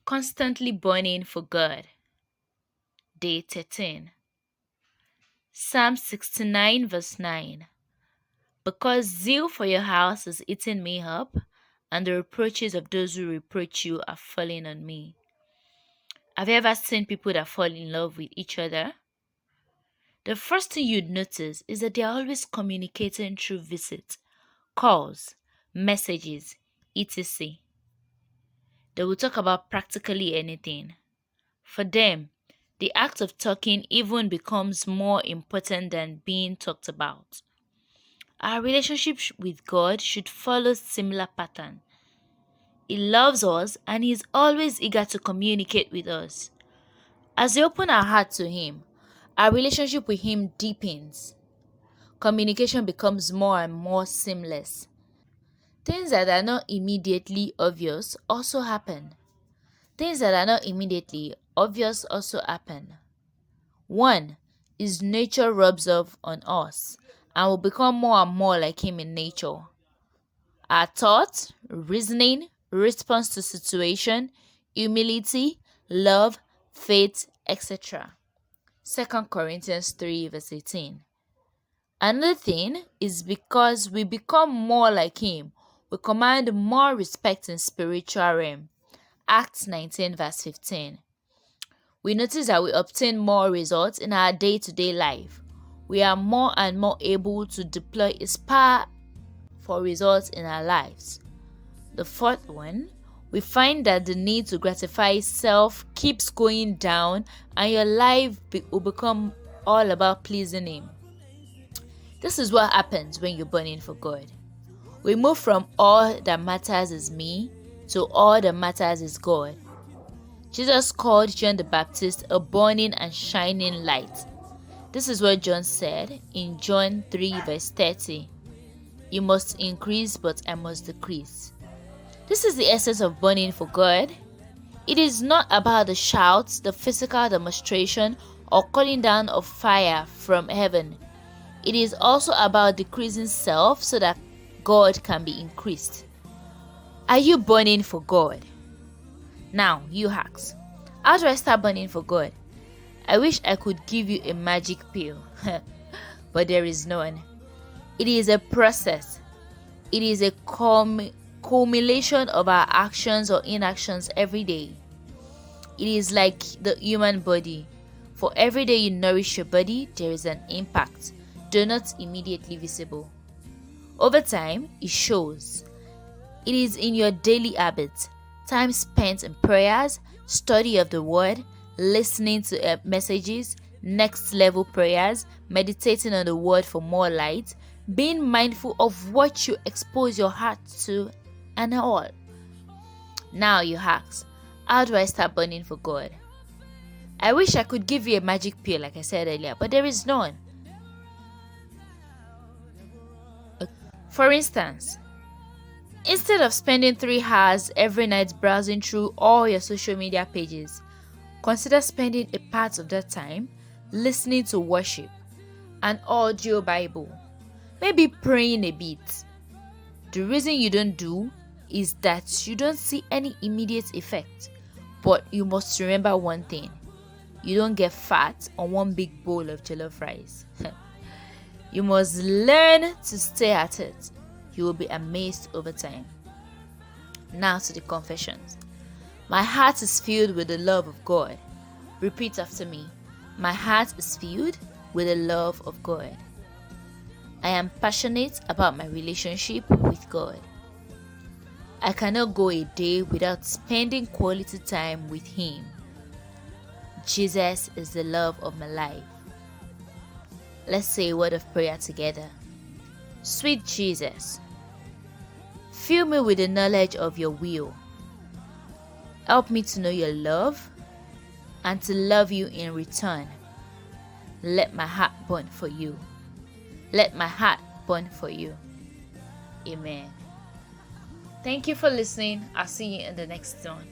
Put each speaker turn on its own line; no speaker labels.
Constantly burning for God. Day 13. Psalm 69 verse 9. Because zeal for your house is eating me up, and the reproaches of those who reproach you are falling on me. Have you ever seen people that fall in love with each other? The first thing you'd notice is that they're always communicating through visits, calls, messages, etc. They will talk about practically anything. For them, the act of talking even becomes more important than being talked about. Our relationship with God should follow similar pattern. He loves us and He is always eager to communicate with us. As we open our heart to Him, our relationship with Him deepens. Communication becomes more and more seamless. Things that are not immediately obvious also happen. Things that are not immediately obvious also happen. One is nature rubs off on us and will become more and more like Him in nature. Our thought, reasoning, response to situation, humility, love, faith, etc. 2 Corinthians 3 verse 18. Another thing is because we become more like Him, we command more respect in spiritual realm. Acts 19 verse 15. We notice that we obtain more results in our day-to-day life. We are more and more able to deploy His power for results in our lives. The fourth one, we find that the need to gratify self keeps going down and your life will become all about pleasing Him. This is what happens when you're burning for God. We move from all that matters is me to all that matters is God. Jesus called John the Baptist a burning and shining light. This is what John said in John 3 verse 30. You must increase, but I must decrease. This is the essence of burning for God. It is not about the shouts, the physical demonstration, or calling down of fire from heaven. It is also about decreasing self so that God can be increased. Are you burning for God? Now, you ask, how do I start burning for God? I wish I could give you a magic pill, but there is none. It is a process. It is a culmination of our actions or inactions every day. It is like the human body. For every day you nourish your body, there is an impact, though not immediately visible. Over time, it shows. It is in your daily habits, time spent in prayers, study of the word, listening to messages, next level prayers, meditating on the word for more light, being mindful of what you expose your heart to, and all. Now you ask, how do I start burning for God? I wish I could give you a magic pill like I said earlier, but there is none. For instance, instead of spending 3 hours every night browsing through all your social media pages, consider spending a part of that time listening to worship, an audio Bible, maybe praying a bit. The reason you don't do is that you don't see any immediate effect. But you must remember one thing. You don't get fat on one big bowl of jollof rice. You must learn to stay at it. You will be amazed over time. Now to the confessions. My heart is filled with the love of God. Repeat after me. My heart is filled with the love of God. I am passionate about my relationship with God. I cannot go a day without spending quality time with Him. Jesus is the love of my life. Let's say a word of prayer together. Sweet Jesus, fill me with the knowledge of your will. Help me to know your love and to love you in return. Let my heart burn for you. Let my heart burn for you. Amen. Thank you for listening. I'll see you in the next one.